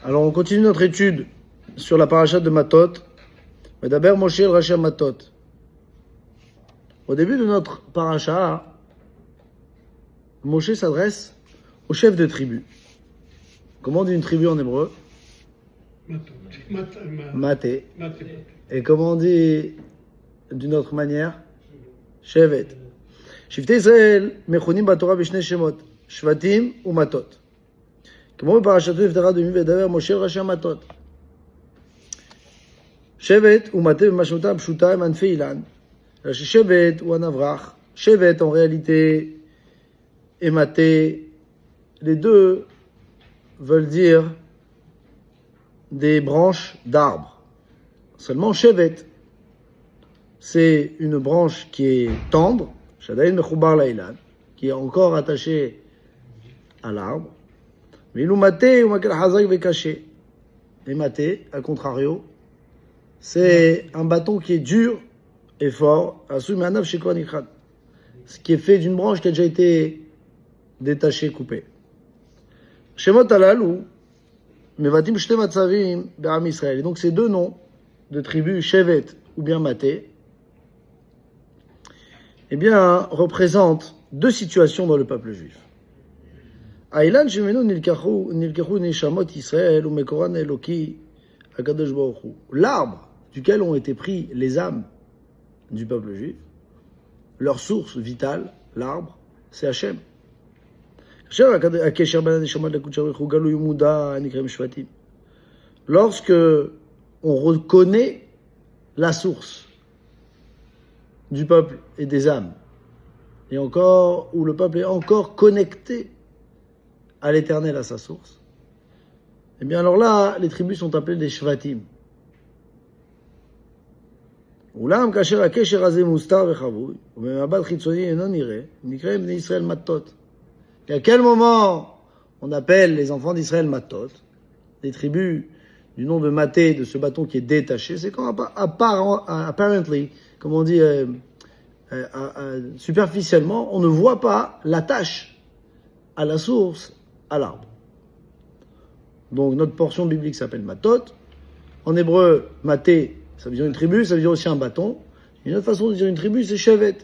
Alors on continue notre étude sur la paracha de Matot. Mais d'abord Moshe el Racha Matot. Au début de notre paracha, Moshe s'adresse au chef de tribu. Comment on dit une tribu en hébreu? Maté. Et comment on dit d'une autre manière? Shevet. Shivtei Israël mechonim batorah b'shnei shemot, shvatim ou matot. כמו בפרשתו נפתחה דמי ודבר משה ראשי המטות. שבט ומטה במשמעותה הפשוטה הם ענפי אילן. אלא ששבט הוא הנברח. שבט en réalité et maté, les deux veulent dire des branches d'arbres. Seulement shevet, c'est une branche qui est tendre, shadaïn mechoubar la'ilan, qui est encore attachée à l'arbre. Mais maté ou makel hazak ve caché. Et maté, à contrario, c'est un bâton qui est dur et fort, ce qui est fait d'une branche qui a déjà été détachée, coupée. Shemot alalu, mevatim shte matzavim be'am Israël. Et donc ces deux noms de tribus, Shevet ou bien Maté, eh bien, représentent deux situations dans le peuple juif. Aïlan shemenu nilkachu neshamot Israël ou mekoran eloki akadosh baruch hu. L'arbre duquel ont été pris les âmes du peuple juif, leur source vitale, l'arbre, c'est Hachem. Lorsque on reconnaît la source du peuple et des âmes, et encore, où le peuple est encore connecté à l'éternel, à sa source, eh bien alors là, les tribus sont appelées des shvatim. אולם כאשר הקשר הזה מוסתר וחבוי, ובמבט חיצוני אינו נראה, נקראים בני ישראל מטות. Et à quel moment on appelle les enfants d'Israël matot, les tribus du nom de Maté, de ce bâton qui est détaché, c'est quand apparently, comme on dit superficiellement, on ne voit pas l'attache à la source, à l'arbre. Donc notre portion biblique s'appelle matot. En hébreu, Maté, ça veut dire une tribu, ça veut dire aussi un bâton. Une autre façon de dire une tribu, c'est Shevet.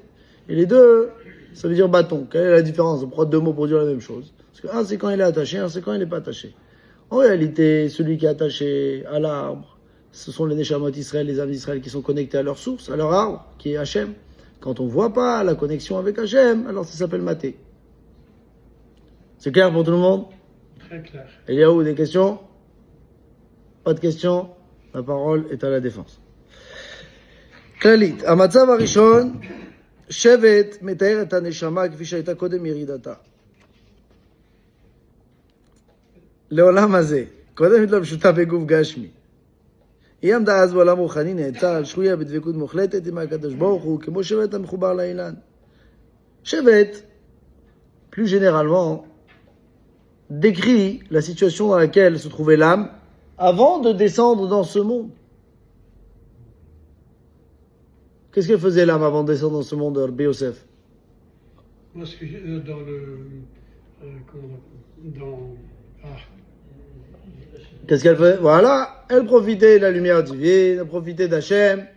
Et les deux, ça veut dire bâton. Quelle est la différence? On prend deux mots pour dire la même chose. Parce que un, c'est quand il est attaché, un, c'est quand il n'est pas attaché. En réalité, celui qui est attaché à l'arbre, ce sont les Neshamot Israël, les âmes d'Israël qui sont connectés à leur source, à leur arbre, qui est Hachem. Quand on ne voit pas la connexion avec Hachem, alors ça s'appelle Maté. C'est clair pour tout le monde? Très clair. Eliaou, des questions? Pas de questions? La parole est à la défense. כללית, המצב הראשון, שבט מתאר את הנשמה כפי שהייתה קודם ירידתה. לעולם הזה, קודם היא לא פשוטה בגוף גשמי. היא עמדה אז בעולם רוחני נעצר, שרויה בדבקות מוחלטת עם הקדוש ברוך הוא, כמו שבט המחובר לאילן. שבט, plus généralement, décrit la situation dans laquelle se trouvait l'âme avant de descendre dans ce monde. Qu'est-ce qu'elle faisait l'âme avant de descendre dans ce monde, Rabbi Yosef? Moi, ce que j'ai dans le... Qu'est-ce qu'elle fait? Voilà, elle profitait de la lumière divine, elle profitait d'Hachem,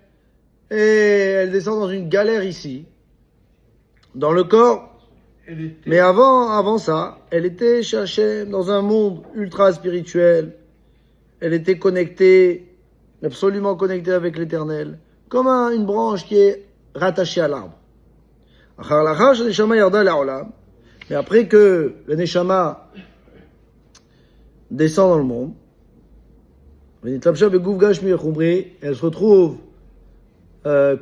et elle descend dans une galère ici, dans le corps. Mais avant ça, elle était chez Hachem, dans un monde ultra spirituel. Elle était connectée, absolument connectée avec l'Éternel, comme une branche qui est rattachée à l'arbre. Mais après que le Neshama descend dans le monde, elle se retrouve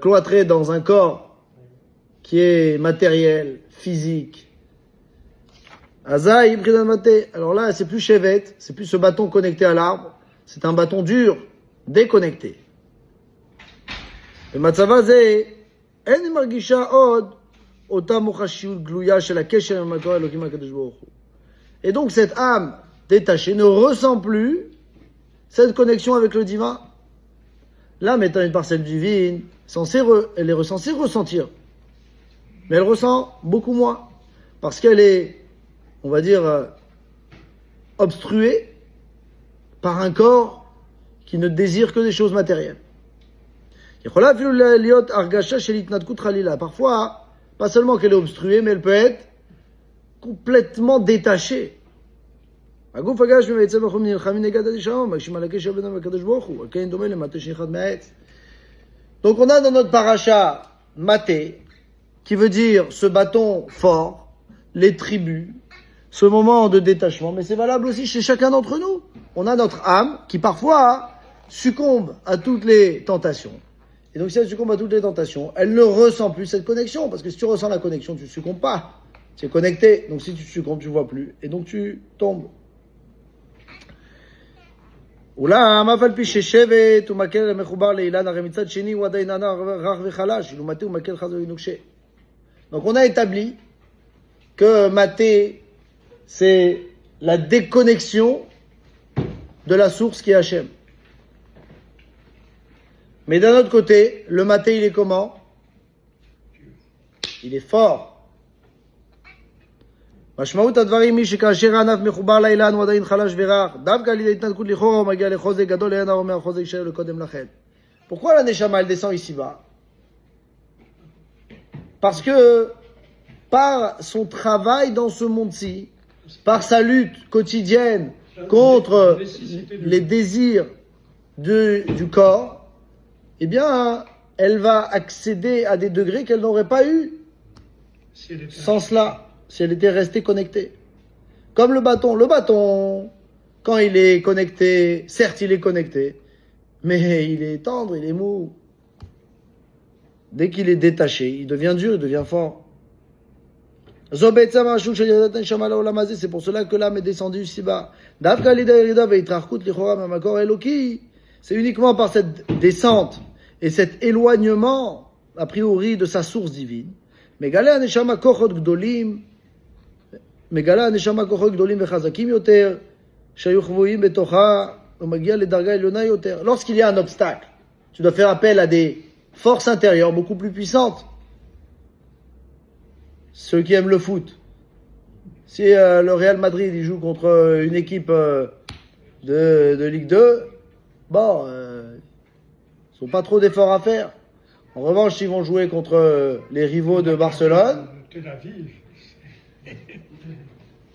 cloîtrée dans un corps qui est matériel, physique. Alors là, c'est plus Shevet, c'est plus ce bâton connecté à l'arbre, c'est un bâton dur, déconnecté. במצב הזה, אין היא מרגישה עוד אותה מוחשיות גלויה של הקשר עם המקור האלוקים הקדוש ברוך הוא. Et donc cette âme détachée ne ressent plus cette connexion avec le divin. L'âme étant une parcelle divine, elle est censée ressentir. Mais elle ressent beaucoup moins. Parce qu'elle est, on va dire, obstruée par un corps qui ne désire que des choses matérielles. Parfois, pas seulement qu'elle est obstruée, mais elle peut être complètement détachée. Donc on a dans notre paracha maté, qui veut dire ce bâton fort, les tribus, ce moment de détachement, mais c'est valable aussi chez chacun d'entre nous. On a notre âme qui parfois succombe à toutes les tentations. Et donc si elle succombe à toutes les tentations, elle ne ressent plus cette connexion, parce que si tu ressens la connexion, tu ne succombes pas. Tu es connecté, donc si tu succombes, tu ne vois plus, et donc tu tombes. אולם אף על פי ששבט ומקל מחובר לאילן, הרי מצד שני הוא עדיין ענה רך וחלש, אילו מטה ומקל חזו ינוקשה. Donc on a établi que maté, c'est la déconnexion de la source qui est Hachem. Mais d'un autre côté, le maté, il est comment? Il est fort. משמעות הדברים היא שכאשר הענף מחובר לאילן הוא עדיין חלש ורך, דווקא על ידי התנתקות לכאורה הוא מגיע לחוזק גדול, אין הרומי החוזק יישאר לקודם לכן. Pourquoi la Neshama elle descend ici-bas? Parce que par son travail dans ce monde-ci, par sa lutte quotidienne contre les désirs du corps, eh bien, elle va accéder à des degrés qu'elle n'aurait pas eu sans cela. Si elle était restée connectée. Comme le bâton. Le bâton, quand il est connecté, certes il est connecté, mais il est tendre, il est mou. Dès qu'il est détaché, il devient dur, il devient fort. C'est pour cela que l'âme est descendue si bas. C'est uniquement par cette descente et cet éloignement, a priori, de sa source divine. מגלה הנשמה כוחות גדולים וחזקים יותר, שהיו חבויים בתוכה, ומגיע לדרגה עליונה יותר. Lorsqu'il y a un obstacle, tu dois faire appel à des forces intérieures beaucoup plus puissantes. Ceux qui aiment le foot. Si le Real Madrid il joue contre une équipe de Ligue 2, bon, ils n'ont pas trop d'efforts à faire. En revanche, s'ils vont jouer contre les rivaux de Barcelone,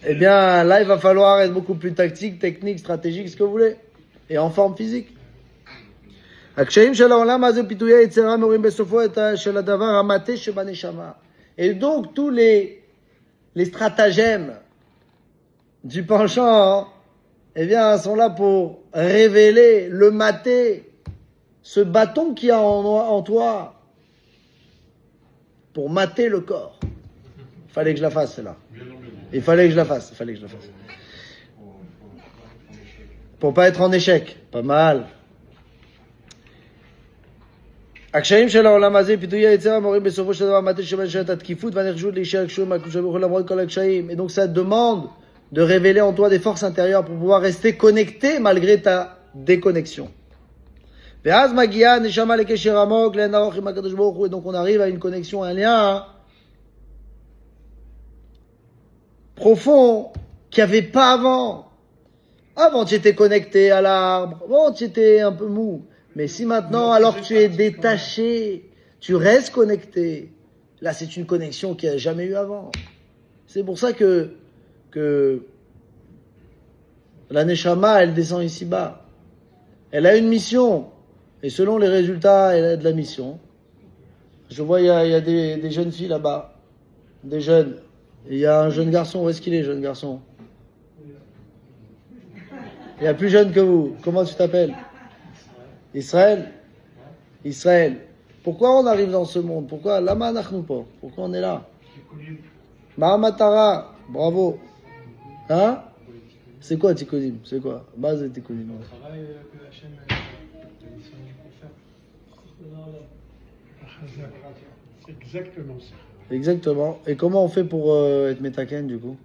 eh bien, là, il va falloir être beaucoup plus tactique, technique, stratégique, ce que vous voulez. Et en forme physique. Et donc, tous les stratagèmes du penchant, eh bien, sont là pour révéler le maté, ce bâton qu'il y a en toi, pour mater le corps. Il fallait que je la fasse, celle-là. Il fallait que je la fasse. Pour pas être en échec. Pas mal. הקשיים של העולם הזה, פיתויי היצר המורים בסופו של דבר מטה שבין שאת התקיפות והנחישות להישאר קשורים מהקדוש ברוך הוא למרות כל הקשיים. Et donc ça demande de révéler en toi des forces intérieures pour pouvoir rester connecté malgré ta déconnexion. ואז מגיעה הנשמה לקשר עמוק, לאין ארוך עם הקדוש ברוך הוא, et donc on arrive à une connexion, un lien profond qu'il n'y avait pas avant. Avant, tu étais connecté à l'arbre. Bon, tu étais un peu mou. Mais si maintenant, alors que tu es détaché, tu restes connecté, là, c'est une connexion qu'il n'y a jamais eu avant. C'est pour ça que la Neshama, elle descend ici-bas. Elle a une mission. Et selon les résultats de la mission, je vois, il y a des jeunes filles là-bas. Des jeunes. Il y a un jeune garçon. Où est-ce qu'il est, jeune garçon? Il y a plus jeune que vous. Comment tu t'appelles? Israël. Israël. Pourquoi on arrive dans ce monde? Pourquoi? Lama anachnu po. Pourquoi on est là? Mahamatara. Bravo. Hein? C'est quoi Tikkunim? C'est quoi? Base de Tikkunim. Le travail que Hachem est disponible pour faire. C'est exactement ça. Exactement. Et comment on fait pour être Metaken du coup?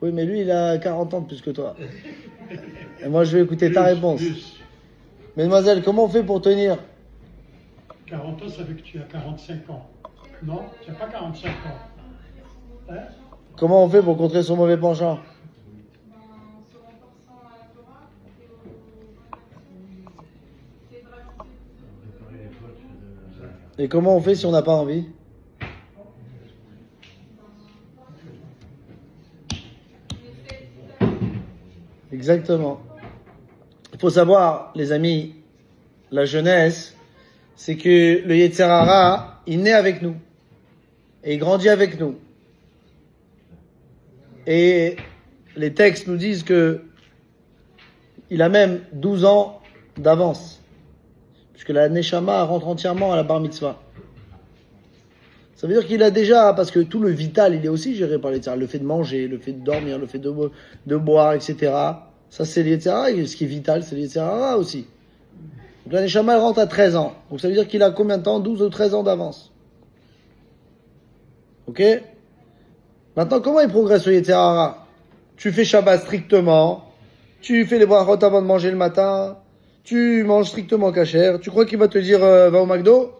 Oui, mais lui, il a 40 ans de plus que toi. Et moi, je vais écouter ta réponse. Mesdemoiselles, comment on fait pour tenir? 40 ans, ça veut que tu as 45 ans. Non, tu n'as pas 45 ans. Hein? Comment on fait pour contrer son mauvais penchant? Et comment on fait si on n'a pas envie? Exactement. Il faut savoir, les amis, la jeunesse, c'est que le Yetzer Hara, il naît avec nous. Et il grandit avec nous. Et les textes nous disent que il a même 12 ans d'avance. Puisque la Neshama rentre entièrement à la Bar Mitzvah. Ça veut dire qu'il a déjà, parce que tout le vital, il est aussi géré par les Yetzer Hara. Le fait de manger, le fait de dormir, le fait de boire, etc. Ça, c'est les Yetzer Hara. Et ce qui est vital, c'est les Yetzer Hara aussi. Donc la Neshama, elle rentre à 13 ans. Donc ça veut dire qu'il a combien de temps? 12 ou 13 ans d'avance. Ok? Maintenant, comment il progresse le Yetzer Hara? Tu fais Shabbat strictement. Tu fais les brachot avant de manger le matin. Tu manges strictement kasher. Tu crois qu'il va te dire va au McDo?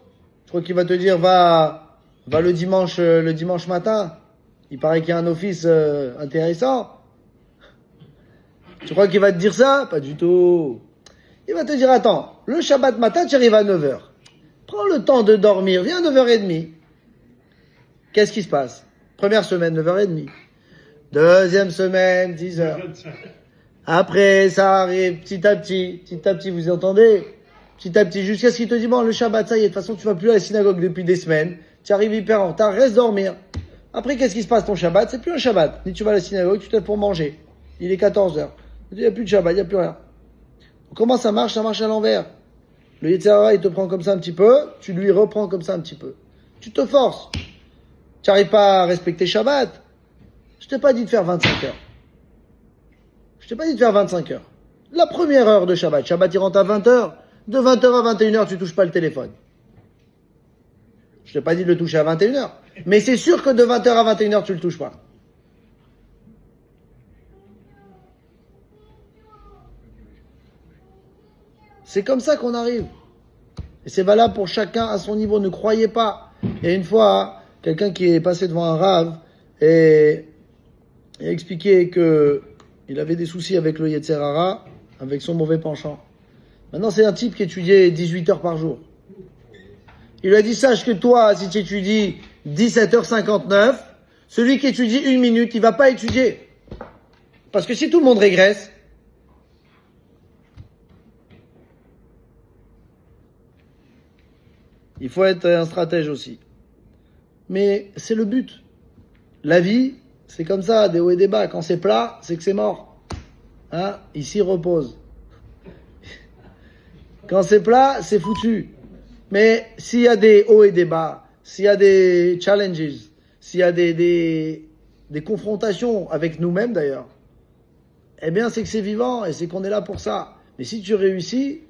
Tu crois qu'il va te dire va le dimanche matin? Il paraît qu'il y a un office intéressant. Tu crois qu'il va te dire ça? Pas du tout. Il va te dire attends, le Shabbat matin tu arrives à 9h. Prends le temps de dormir, viens à 9h30. Qu'est-ce qui se passe? Première semaine, 9h30. Deuxième semaine, 10h. Après, ça arrive petit à petit, vous entendez? Petit à petit, jusqu'à ce qu'il te dit, bon, le Shabbat, ça y est, de toute façon, tu vas plus à la synagogue depuis des semaines. Tu arrives hyper en retard, reste dormir. Après, qu'est-ce qui se passe ton Shabbat? C'est plus un Shabbat. Ni tu vas à la synagogue, tu te lèves pour manger. Il est 14h. Il n'y a plus de Shabbat, il n'y a plus rien. Comment ça marche? Ça marche à l'envers. Le Yetzer Hara, il te prend comme ça un petit peu, tu lui reprends comme ça un petit peu. Tu te forces. Tu n'arrives pas à respecter Shabbat. Je t'ai pas dit de faire 25 heures. Je t'ai pas dit de faire 25 heures. La première heure de Shabbat. Shabbat, il rentre à 20 heures. De 20 heures à 21 heures, tu touches pas le téléphone. Je t'ai pas dit de le toucher à 21 heures. Mais c'est sûr que de 20 heures à 21 heures, tu le touches pas. C'est comme ça qu'on arrive. Et c'est valable pour chacun à son niveau. Ne croyez pas. Il y a une fois, quelqu'un qui est passé devant un rave et a expliqué que il avait des soucis avec le Yetzer Hara, avec son mauvais penchant. Maintenant, c'est un type qui étudiait 18 heures par jour. Il lui a dit, sache que toi, si tu étudies 17h59, celui qui étudie 1 minute, il va pas étudier. Parce que si tout le monde régresse, il faut être un stratège aussi. Mais c'est le but. La vie, c'est comme ça, des hauts et des bas. Quand c'est plat, c'est que c'est mort. Hein? Ici, repose. Quand c'est plat, c'est foutu. Mais s'il y a des hauts et des bas, s'il y a des challenges, s'il y a des confrontations avec nous-mêmes d'ailleurs, eh bien c'est que c'est vivant et c'est qu'on est là pour ça. Mais si tu réussis,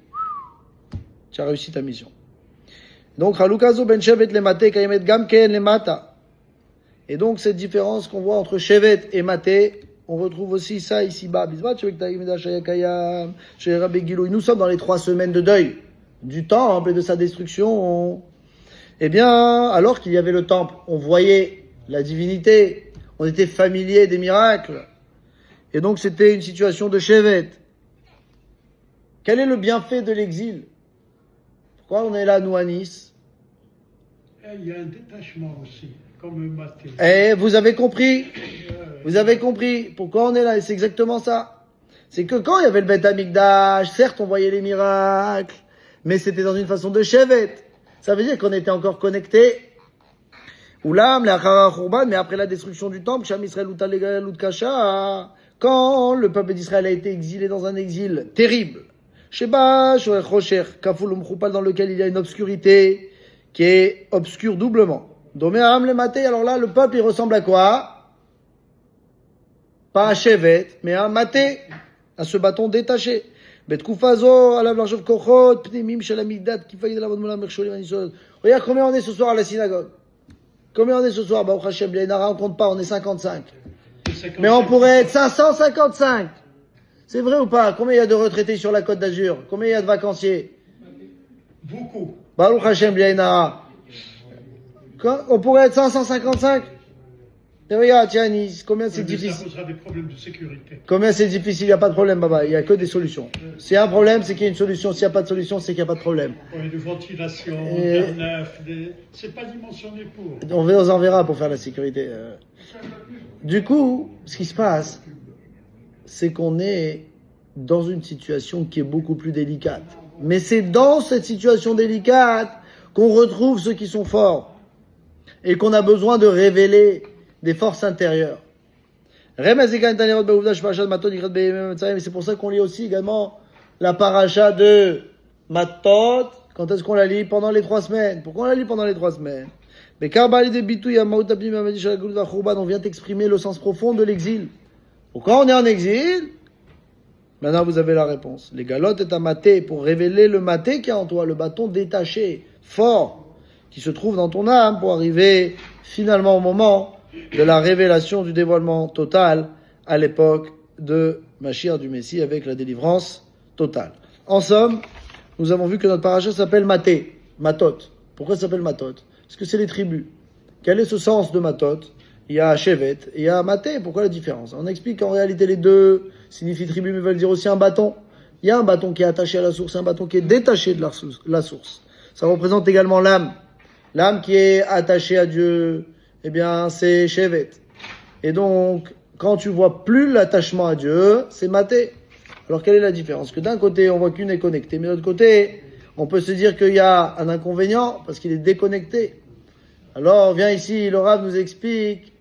tu as réussi ta mission. Donc, Chalukazo ben Shevet le Mate, Kayemet Gamken le Mata. Et donc, cette différence qu'on voit entre Shevet et Maté, on retrouve aussi ça ici-bas. Nous sommes dans les 3 semaines de deuil du temple et de sa destruction. Eh bien, alors qu'il y avait le temple, on voyait la divinité, on était familier des miracles. Et donc, c'était une situation de Shevet. Quel est le bienfait de l'exil? Pourquoi on est là, nous, à Nice? Il y a un détachement aussi, comme Maté. Eh, vous avez compris? Vous avez compris pourquoi on est là? Et c'est exactement ça. C'est que quand il y avait le Beth Amikdash, certes, on voyait les miracles, mais c'était dans une façon de Shevet. Ça veut dire qu'on était encore connectés. Oulam, mais après la destruction du temple, Sham Israël Kasha, quand le peuple d'Israël a été exilé dans un exil terrible, Sheba, Shoer Chosher, Kaful Umchoupal, dans lequel il y a une obscurité qui est obscure doublement. Domé Aram le Maté, alors là, le peuple, il ressemble à quoi? Pas à Shevet, mais à Maté, à ce bâton détaché. Betkoufazo, Alav Larjov Kochot, Pnimim Shalamigdat, Kifayid Alavod Moula Mercholim Anisod. Regarde combien on est ce soir à la synagogue. Combien on est ce soir? Bah, au Hachem, Lénara, on compte pas, on est 55. Mais on pourrait être 555. C'est vrai ou pas? Combien il y a de retraités sur la Côte d'Azur? Combien il y a de vacanciers? Beaucoup. Baruch Hashem Lénara. On pourrait être 555. Et regarde, tiens, combien c'est Ça difficile. posera des problèmes de sécurité. Combien c'est difficile, il n'y a pas de problème, Baba. Il n'y a que des solutions. S'il y a un problème, c'est qu'il y a une solution. S'il n'y a pas de solution, c'est qu'il n'y a pas de problème. Oui, de ventilation, Et- d'air neuf, c'est pas dimensionné pour. On vous en verra pour faire la sécurité. Du coup, ce qui se passe, c'est qu'on est dans une situation qui est beaucoup plus délicate. Mais c'est dans cette situation délicate qu'on retrouve ceux qui sont forts et qu'on a besoin de révéler des forces intérieures. Et c'est pour ça qu'on lit aussi également la paracha de Matot. Quand est-ce qu'on la lit? Pendant les 3 semaines. Pourquoi on la lit pendant les 3 semaines? Mais on vient exprimer le sens profond de l'exil. Pourquoi on est en exil? Maintenant, vous avez la réponse. Les galottes est un maté pour révéler le maté qui est en toi, le bâton détaché, fort, qui se trouve dans ton âme pour arriver finalement au moment de la révélation du dévoilement total à l'époque de Mashiach du Messie avec la délivrance totale. En somme, nous avons vu que notre paracha s'appelle Maté, Matot. Pourquoi ça s'appelle Matot? Parce que c'est les tribus. Quel est ce sens de Matot? Il y a Shevet et il y a Maté. Pourquoi la différence? On explique qu'en réalité les deux signifient tribu mais veulent dire aussi un bâton. Il y a un bâton qui est attaché à la source, un bâton qui est détaché de la source. Ça représente également l'âme. L'âme qui est attachée à Dieu, eh bien, c'est Shevet. Et donc, quand tu vois plus l'attachement à Dieu, c'est Maté. Alors, quelle est la différence? Que d'un côté, on voit qu'une est connectée, mais de l'autre côté, on peut se dire qu'il y a un inconvénient parce qu'il est déconnecté. Alors, viens ici, le Rav nous explique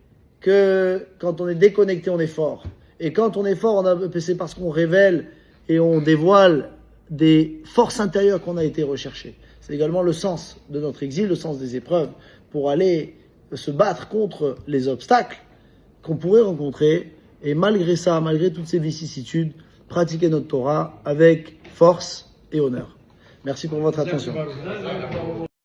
que quand on est déconnecté, on est fort. Et quand on est fort, c'est parce qu'on révèle et on dévoile des forces intérieures qu'on a été recherchées. C'est également le sens de notre exil, le sens des épreuves, pour aller se battre contre les obstacles qu'on pourrait rencontrer. Et malgré ça, malgré toutes ces vicissitudes, pratiquer notre Torah avec force et honneur. Merci pour votre attention.